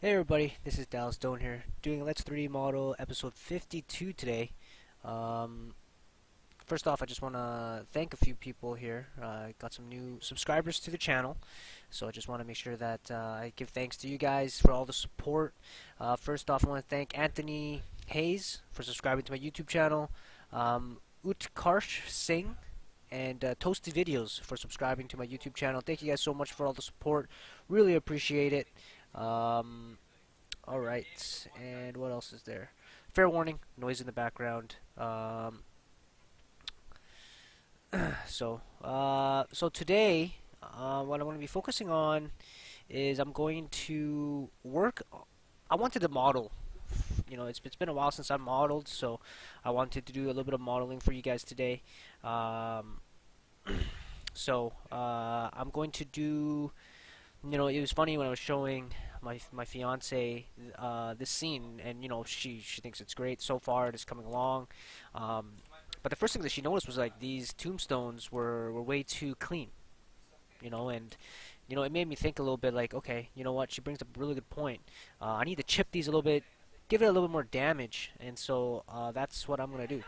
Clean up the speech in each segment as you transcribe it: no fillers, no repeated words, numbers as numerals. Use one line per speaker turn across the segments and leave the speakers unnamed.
Hey everybody, this is Dallas Stone here, doing Let's 3D Model episode 52 today. Um, First off, I just want to thank a few people here. I got some new subscribers to the channel, so I just want to make sure that I give thanks to you guys for all the support. First off, I want to thank Anthony Hayes for subscribing to my YouTube channel, Utkarsh Singh, and Toasty Videos for subscribing to my YouTube channel. Thank you guys so much for all the support. Really appreciate it. Um, Alright, and what else is there? Fair warning, noise in the background. So today, what I'm going to be focusing on is I'm going to work. I wanted to model. It's been a while since I modeled, so I wanted to do a little bit of modeling for you guys today. Um, I'm going to do. It was funny when I was showing my fiance this scene, and she thinks it's great so far. It is coming along, um, but the first thing that she noticed was like these tombstones were way too clean, and it made me think a little bit like, okay, you know what? She brings up a really good point. I need to chip these a little bit, give it a little bit more damage, and so that's what I'm gonna do.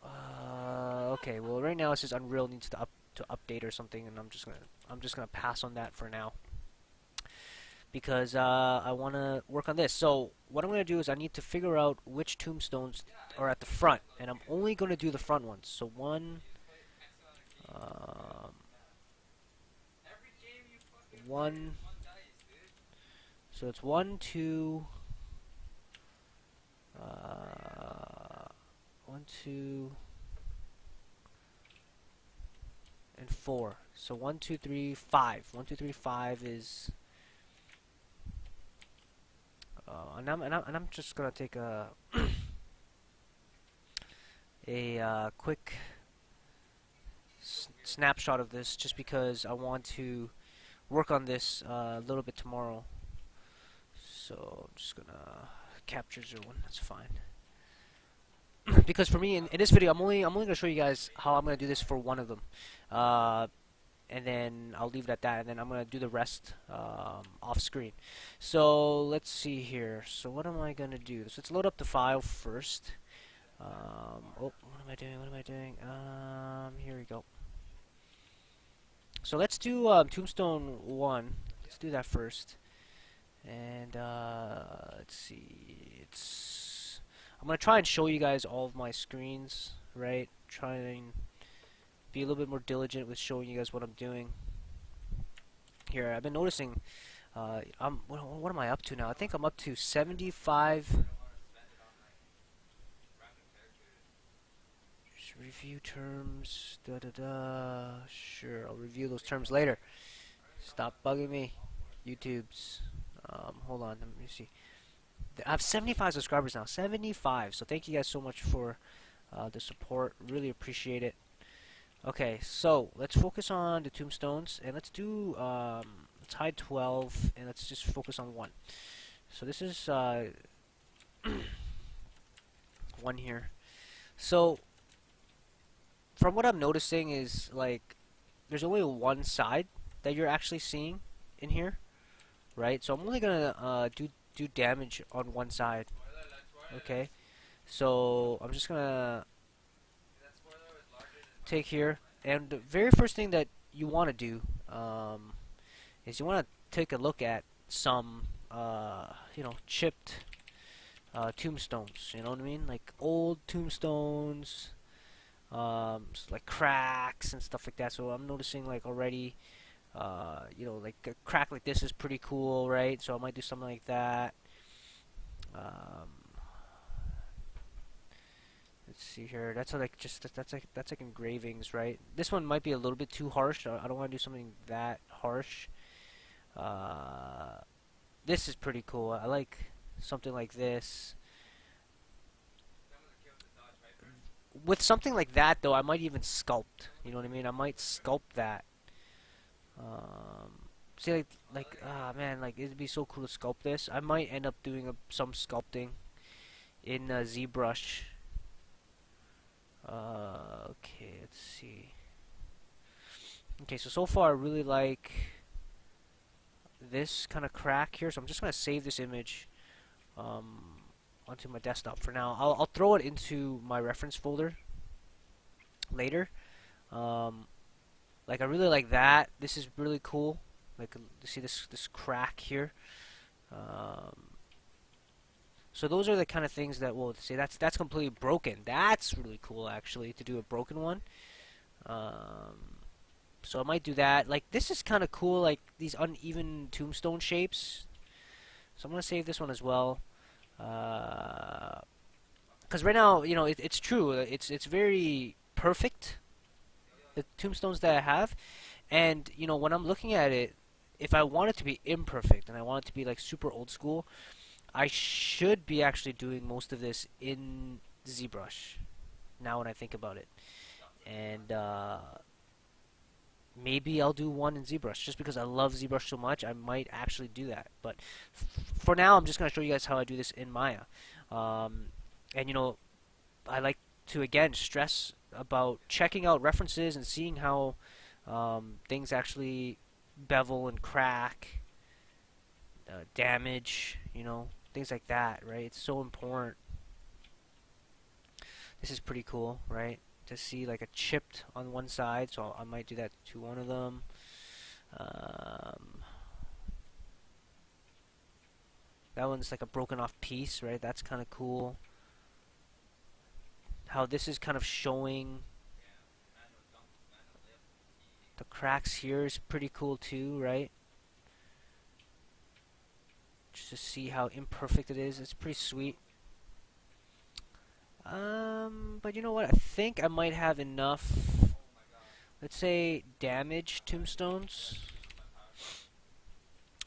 Okay, well right now it says Unreal needs to update or something, and I'm just gonna pass on that for now because I want to work on this. So what I'm gonna do is I need to figure out which tombstones are at the front, and I'm only gonna do the front ones. So um, one. So it's one, two, uh, one, two, and four. So one, two, three, five. One, two, three, five is. And I'm just gonna take a quick snapshot of this just because I want to work on this a little bit tomorrow. So I'm just gonna capture 01. That's fine. Because for me in this video, I'm only gonna show you guys how I'm gonna do this for one of them, uh, and then I'll leave it at that. And then I'm gonna do the rest off screen. So let's see here. So what am I gonna do? So let's load up the file first. Oh, what am I doing? What am I doing? Here we go. So let's do Tombstone 1. Let's do that first. And let's see. I'm gonna try and show you guys all of my screens, right? Try and be a little bit more diligent with showing you guys what I'm doing. Here, I've been noticing. What am I up to now? I think I'm up to 75. Review terms. Da da da. Sure, I'll review those terms later. Stop bugging me, YouTube's. Hold on, let me see. I have 75 subscribers now. 75. So thank you guys so much for the support. Really appreciate it. Okay, so let's focus on the tombstones and let's do let's hide 12 and let's just focus on one. So this is one here. So from what I'm noticing is like there's only one side that you're actually seeing in here, right? So I'm only gonna do damage on one side. Okay, so I'm just gonna take here, and the very first thing that you want to do is you want to take a look at some chipped tombstones. You know what I mean? Like old tombstones, like cracks and stuff like that. So I'm noticing like already, like a crack like this is pretty cool, right? So I might do something like that. Um, let's see here. That's like that's like engravings, right? This one might be a little bit too harsh. I don't want to do something that harsh. Uh, this is pretty cool. I like something like this. With something like that, though, I might even sculpt. You know what I mean? I might sculpt that. See, ah, man, like it'd be so cool to sculpt this. I might end up doing some sculpting in ZBrush. Okay, let's see. Okay, so far I really like this kind of crack here, so I'm just gonna save this image onto my desktop for now. I'll throw it into my reference folder later. Like I really like that. This is really cool. Like you see this crack here. So those are the kind of things that will say that's completely broken. That's really cool actually to do a broken one. So I might do that. Like this is kind of cool, like these uneven tombstone shapes. So I'm gonna save this one as well. Because right now, you know, it's true. It's very perfect. The tombstones that I have, and you know, when I'm looking at it, if I want it to be imperfect and I want it to be like super old school, I should be actually doing most of this in ZBrush. Now when I think about it, and maybe I'll do one in ZBrush just because I love ZBrush so much. I might actually do that, but for now, I'm just gonna show you guys how I do this in Maya. And you know, I like to again stress about checking out references and seeing how things actually bevel and crack, damage, you know, things like that, right? It's so important. This is pretty cool, right? To see like a chipped on one side, so I might do that to one of them. That one's like a broken off piece, right? That's kind of cool. How this is kind of showing the cracks here is pretty cool too, right? Just to see how imperfect it is. It's pretty sweet. But you know what? I think I might have enough, let's say, damaged tombstones.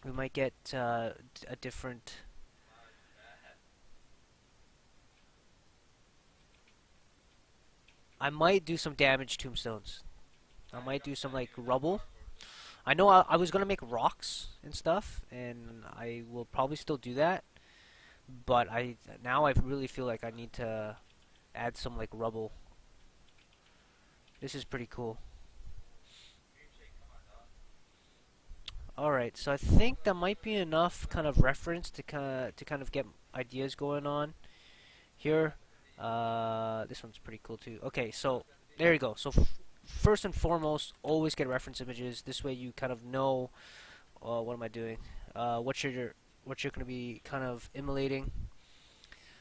We might get a different... I might do some damaged tombstones. I might do some like rubble. I know I was gonna make rocks and stuff, and I will probably still do that. But now I really feel like I need to add some like rubble. This is pretty cool. Alright, so I think that might be enough kind of reference to kind of get ideas going on here. This one's pretty cool too. Okay, so there you go. So first and foremost, always get reference images. This way you kind of know what am I doing? What you're going to be kind of emulating.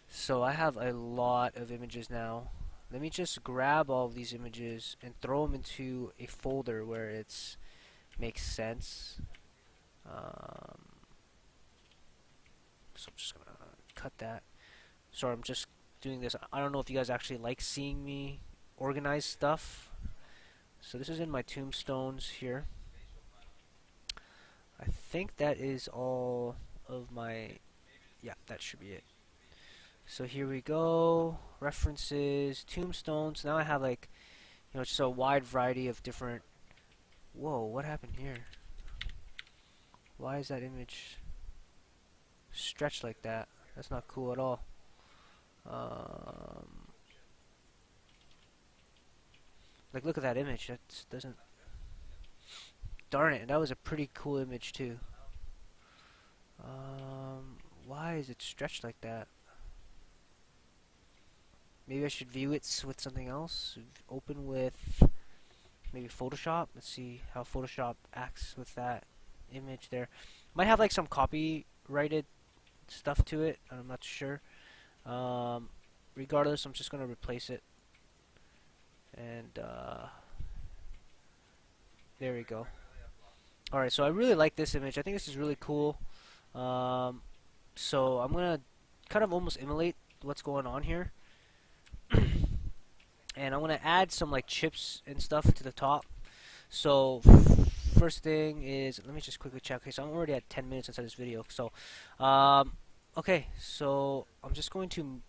So I have a lot of images now. Let me just grab all of these images and throw them into a folder where it's makes sense. So I'm just gonna cut that. Sorry, I'm just doing this. I don't know if you guys actually like seeing me organize stuff. So this is in my tombstones here. I think that is all of my... Yeah, that should be it. So here we go. References, tombstones. Now I have like, you know, just a wide variety of different... Whoa, what happened here? Why is that image stretched like that? That's not cool at all. Like, look at that image. That doesn't... Darn it, that was a pretty cool image too. Why is it stretched like that? Maybe I should view it with something else. Open with maybe Photoshop. Let's see how Photoshop acts with that image there. Might have like some copyrighted stuff to it. I'm not sure. Regardless, I'm just gonna replace it. And there we go. Alright, so I really like this image. I think this is really cool. So I'm gonna kind of almost emulate what's going on here. And I'm gonna add some like chips and stuff to the top. So first thing is, let me just quickly check. Okay, so I'm already at 10 minutes inside this video. So okay, so I'm just going to...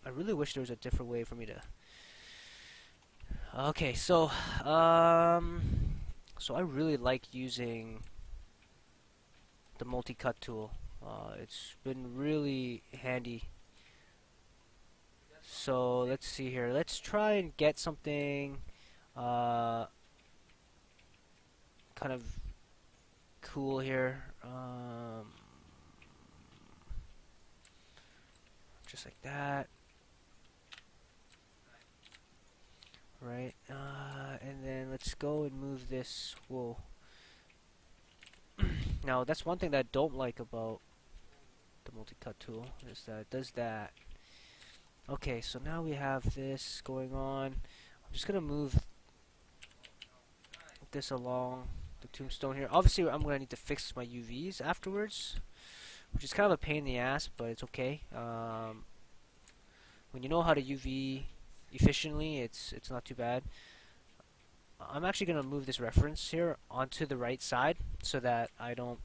I really wish there was a different way for me to... Okay, so so I really like using the multi-cut tool. It's been really handy. So let's see here. Let's try and get something kind of cool here. Just like that. Right. And then let's go and move this wool. Now, that's one thing that I don't like about the multi-cut tool, is that it does that. Okay, so now we have this going on. I'm just gonna move this along the tombstone here. Obviously, I'm gonna need to fix my UVs afterwards, which is kind of a pain in the ass, but it's okay. When you know how to UV efficiently, it's not too bad. I'm actually gonna move this reference here onto the right side so that I don't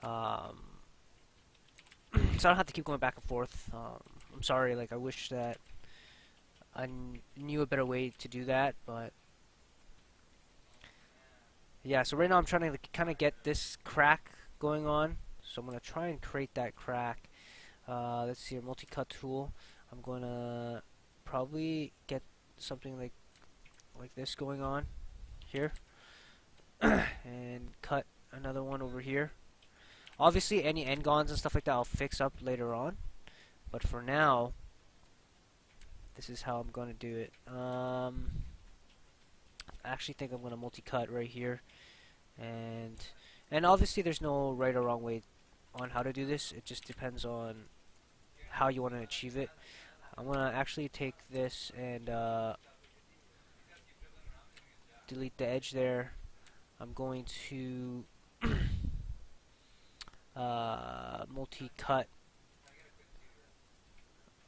so I don't have to keep going back and forth. I'm sorry, like I wish that I knew a better way to do that, but yeah, so right now I'm trying to like, kind of get this crack going on, so I'm going to try and create that crack. Let's see, a multi-cut tool. I'm going to probably get something like this going on here and cut another one over here. Obviously, any n-gons and stuff like that I'll fix up later on, but for now, this is how I'm going to do it. I actually think I'm going to multi-cut right here, and obviously there's no right or wrong way on how to do this. It just depends on how you want to achieve it. I'm going to actually take this and delete the edge there. I'm going to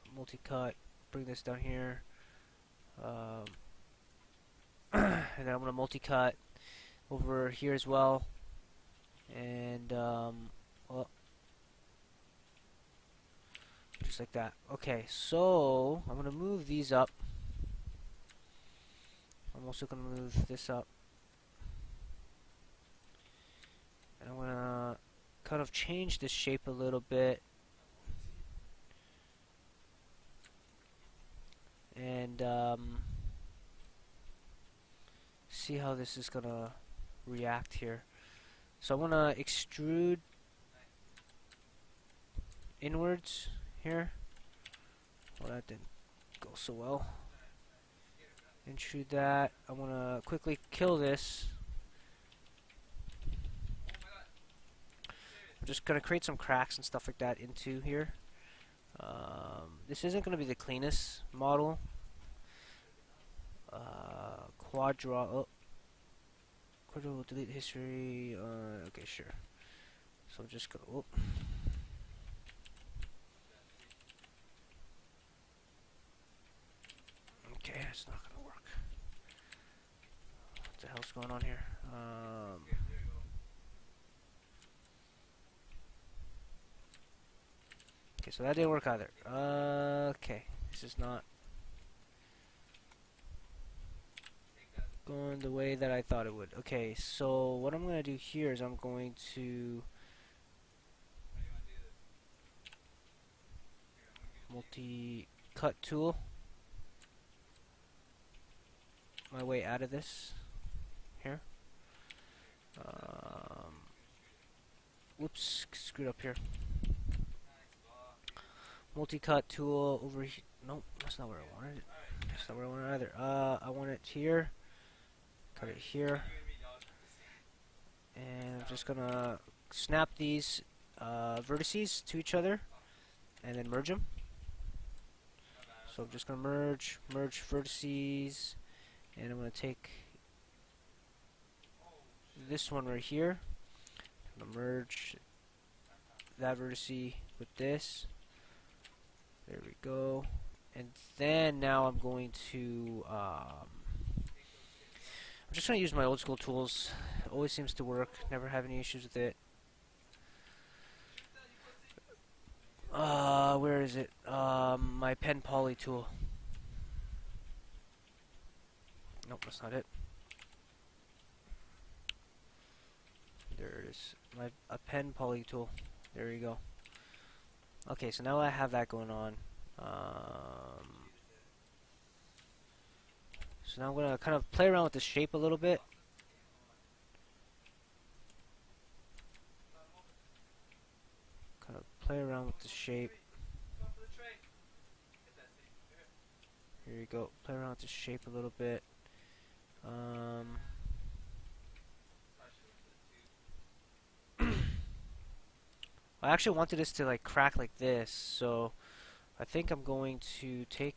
multi-cut, bring this down here, and then I'm going to multi-cut over here as well, and well, just like that. Okay, so I'm going to move these up. I'm also going to move this up, and I'm going to kind of change the shape a little bit, and see how this is gonna react here. So I'm gonna extrude inwards here. Well, that didn't go so well. Intrude that. I'm gonna quickly kill this. I'm just gonna create some cracks and stuff like that into here. This isn't gonna be the cleanest model. Quadro will delete history. Okay, sure. So I'm just gonna. Oh. Okay, it's not gonna work. What the hell's going on here? Okay, so that didn't work either. Okay, this is not going the way that I thought it would. Okay, so what I'm going to do here is I'm going to multi-cut tool my way out of this here. Whoops, screwed up here. Multi-cut tool over here. Nope, that's not where I wanted it. That's not where I want it either. I want it here. Cut it here. And I'm just gonna snap these vertices to each other and then merge them. So I'm just gonna merge vertices, and I'm gonna take this one right here. I'm gonna merge that vertice with this. There we go. And then now I'm going to I'm just going to use my old school tools. It always seems to work. Never have any issues with it. Where is it? My pen poly tool. Nope, that's not it. There it is. A pen poly tool. There you go. Okay, so now I have that going on. So now I'm going to kind of play around with the shape a little bit. play around with the shape. Here you go. Play around with the shape a little bit. I actually wanted this to like crack like this, so I think I'm going to take.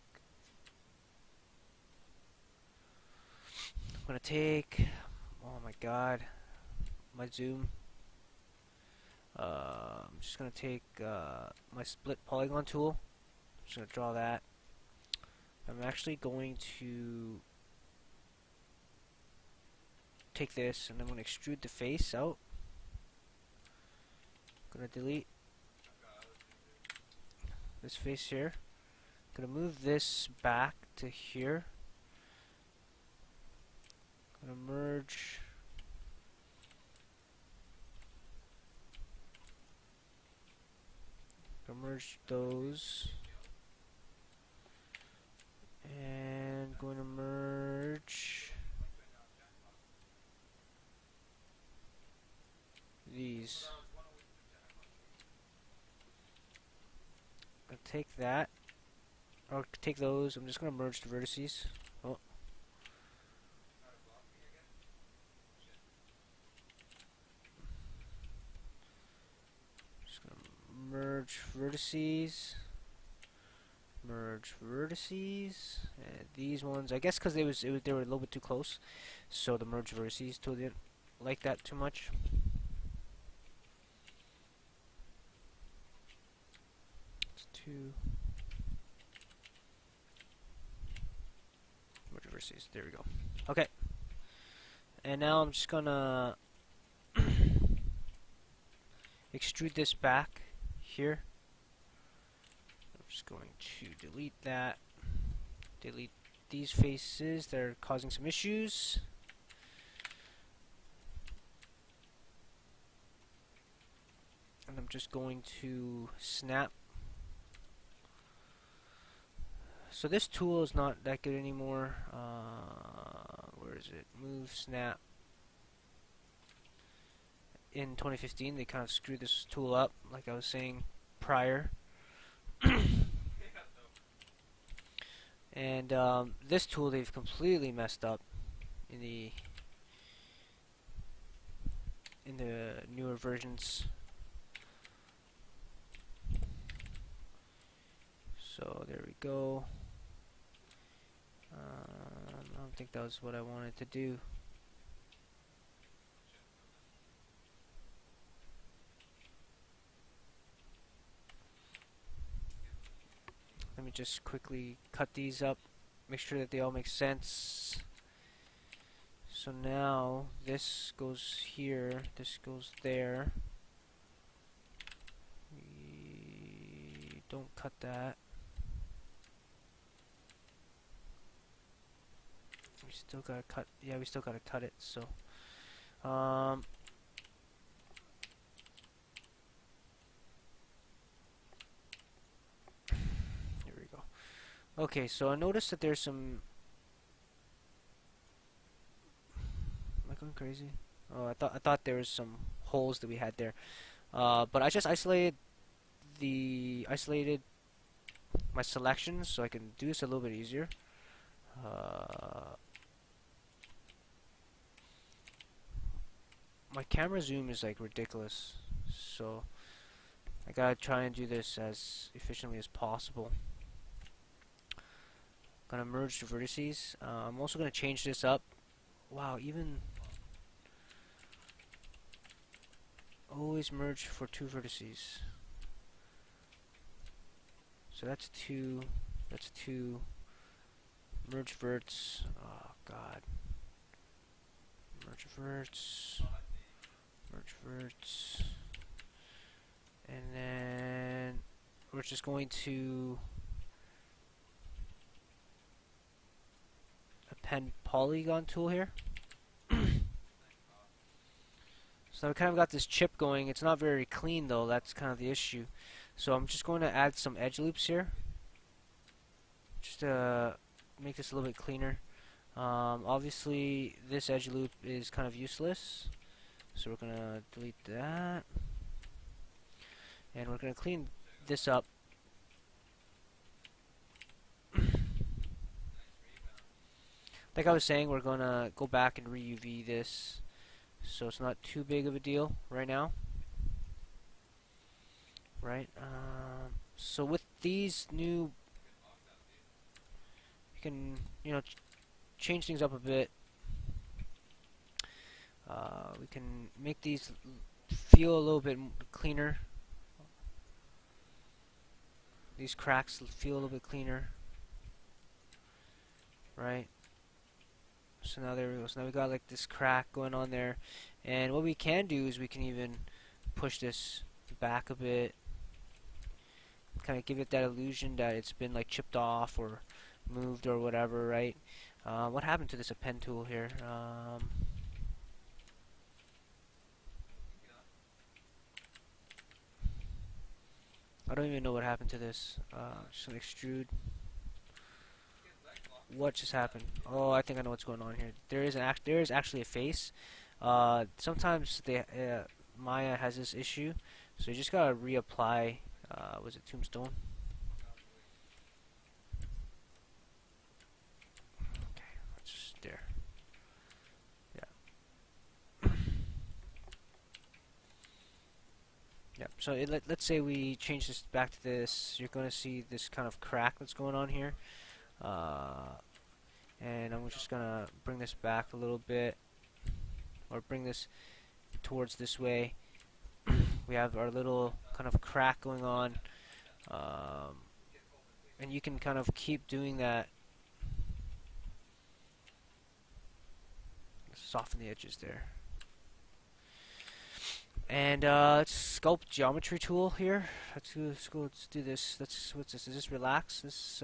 I'm gonna take. Oh my god, my zoom. I'm just gonna take my split polygon tool. I'm just gonna draw that. I'm actually going to take this and I'm gonna extrude the face out. Gonna delete this face here. Gonna move this back to here. Gonna merge. Gonna merge those. And going to merge these. I'll take that. I'll take those. I'm just gonna merge the vertices. Oh. Just gonna merge vertices. Merge vertices. And these ones, I guess, because they were a little bit too close, so the merge vertices tool didn't like that too much. It's two merge vertices. There we go. Okay. And now I'm just gonna extrude this back here. I'm just going to delete that. Delete these faces that are causing some issues. And I'm just going to snap. So this tool is not that good anymore. Where is it? Move, snap. In 2015, they kind of screwed this tool up, like I was saying prior. And this tool they've completely messed up in the newer versions. So there we go. I don't think that was what I wanted to do. Let me just quickly cut these up, make sure that they all make sense. So now this goes here, this goes there. We don't cut that. We still gotta cut. Yeah, we still gotta cut it. So, here we go. Okay, so I noticed that there's some. Am I going crazy? Oh, I thought there was some holes that we had there. But I just isolated my selections so I can do this a little bit easier. My camera zoom is like ridiculous, so I gotta try and do this as efficiently as possible. Gonna merge the vertices. I'm also gonna change this up. Wow, even always merge for two vertices. So that's two. That's two. Merge verts. Oh god. Merge verts. Merge verts. And then we're just going to append polygon tool here. So I kind of got this chip going. It's not very clean though, that's kind of the issue. So I'm just going to add some edge loops here. Just to make this a little bit cleaner. Obviously this edge loop is kind of useless. So we're going to delete that. and we're going to clean this up. Like I was saying, we're going to go back and re-UV this, so it's not too big of a deal right now. Right? So with these new, you can, change things up a bit. We can make these feel a little bit cleaner. These cracks feel a little bit cleaner. Right? So now there we go. So now we got like this crack going on there. And what we can do is we can even push this back a bit. Kind of give it that illusion that it's been like chipped off or moved or whatever, right? What happened to this pen tool here? I don't even know what happened to this. Just gonna extrude. What just happened? Oh, I think I know what's going on here. There is actually a face. Sometimes Maya has this issue, so you just gotta reapply. Was it Tombstone? Okay, that's just there. Yeah. Yeah. So let's say we change this back to this. You're gonna see this kind of crack that's going on here. And I'm just gonna bring this back a little bit, or bring this towards this way. We have our little kind of crack going on, and you can kind of keep doing that. Soften the edges there. And let's sculpt geometry tool here. Let's go. Let's do this. What's this? Is this relax? This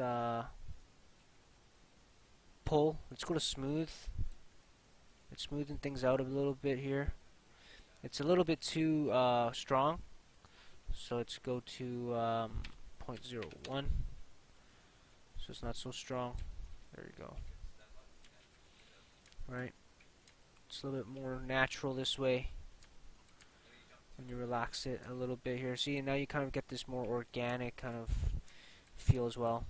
pull. Let's go to smooth. It's smoothing things out a little bit here. It's a little bit too strong, so let's go to 0.01. So it's not so strong. There you go. Right. It's a little bit more natural this way. When you relax it a little bit here, see, now you kind of get this more organic kind of feel as well.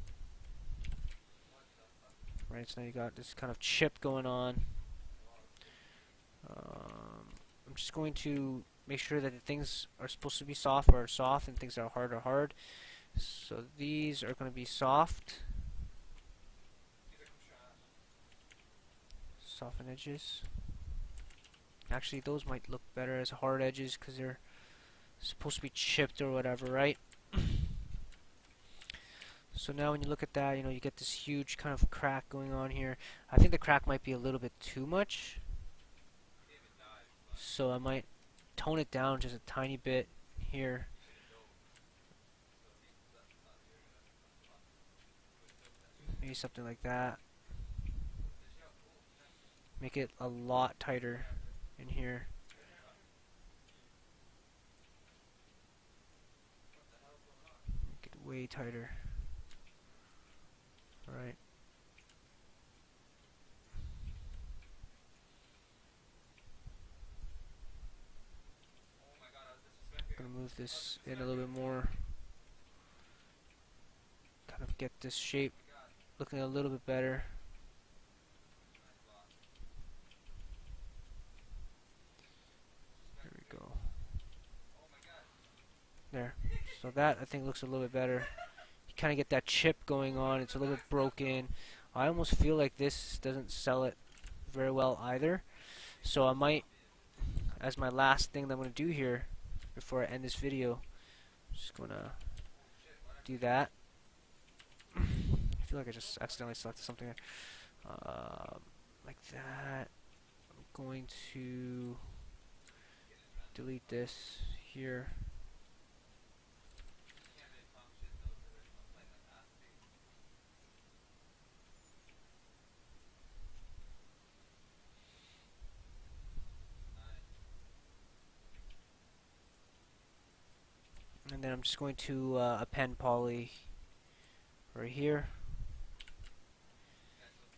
Right, so now you got this kind of chip going on. I'm just going to make sure that the things are supposed to be soft are soft and things that are hard. So these are going to be soft. Soften edges. Actually, those might look better as hard edges because they're supposed to be chipped or whatever, right? So now when you look at that, you get this huge kind of crack going on here. I think the crack might be a little bit too much, so I might tone it down just a tiny bit here. Maybe something like that. Make it a lot tighter in here. Make it way tighter. Alright. Gonna move this in a little bit more. Kind of get this shape looking a little bit better. There we go. There. So that I think looks a little bit better. You kind of get that chip going on. It's a little bit broken. I almost feel like this doesn't sell it very well either. So I might, as my last thing that I'm going to do here before I end this video, I'm just going to do that. I feel like I just accidentally selected something like that. I'm going to delete this here. And then I'm just going to append poly right here.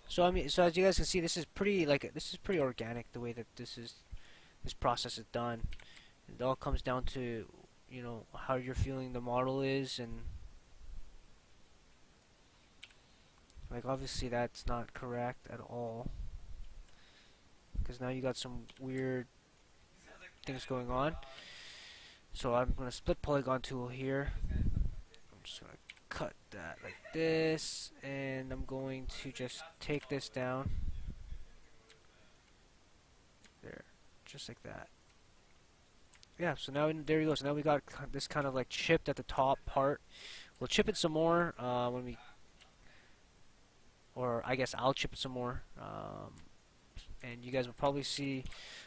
So so as you guys can see, this is pretty organic the way that this process is done. It all comes down to you know, how you're feeling the model is, and like obviously that's not correct at all, because now you got some weird things going on. So I'm gonna split polygon tool here. I'm just gonna cut that like this, and I'm going to just take this down there, just like that. Yeah, so now there you go. So now we got this kind of like chipped at the top part. We'll chip it some more when we, or I guess I'll chip it some more, and you guys will probably see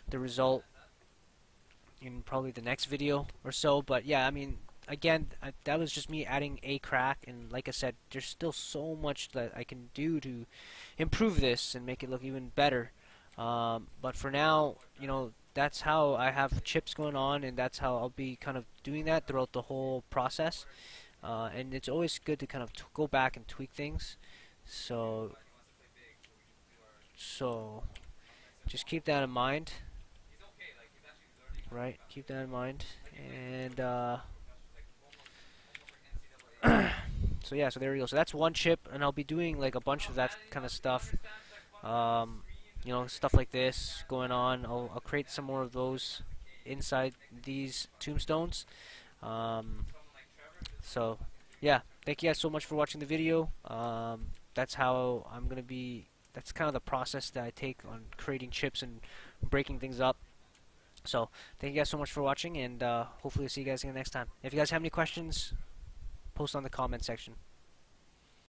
the result in probably the next video or so. But yeah, I mean, again, that was just me adding a crack, and like I said, there's still so much that I can do to improve this and make it look even better. But for now, you know, that's how I have chips going on, and that's how I'll be kind of doing that throughout the whole process. And it's always good to kind of go back and tweak things. So just keep that in mind, right? Keep that in mind, and so yeah, so there we go. So that's one chip, and I'll be doing like a bunch of that kind of stuff. You know, stuff like this going on. I'll create some more of those inside these tombstones. So yeah, thank you guys so much for watching the video. That's how I'm gonna be. That's kind of the process that I take on creating chips and breaking things up. So thank you guys so much for watching, and hopefully see you guys again next time. If you guys have any questions, post on the comment section.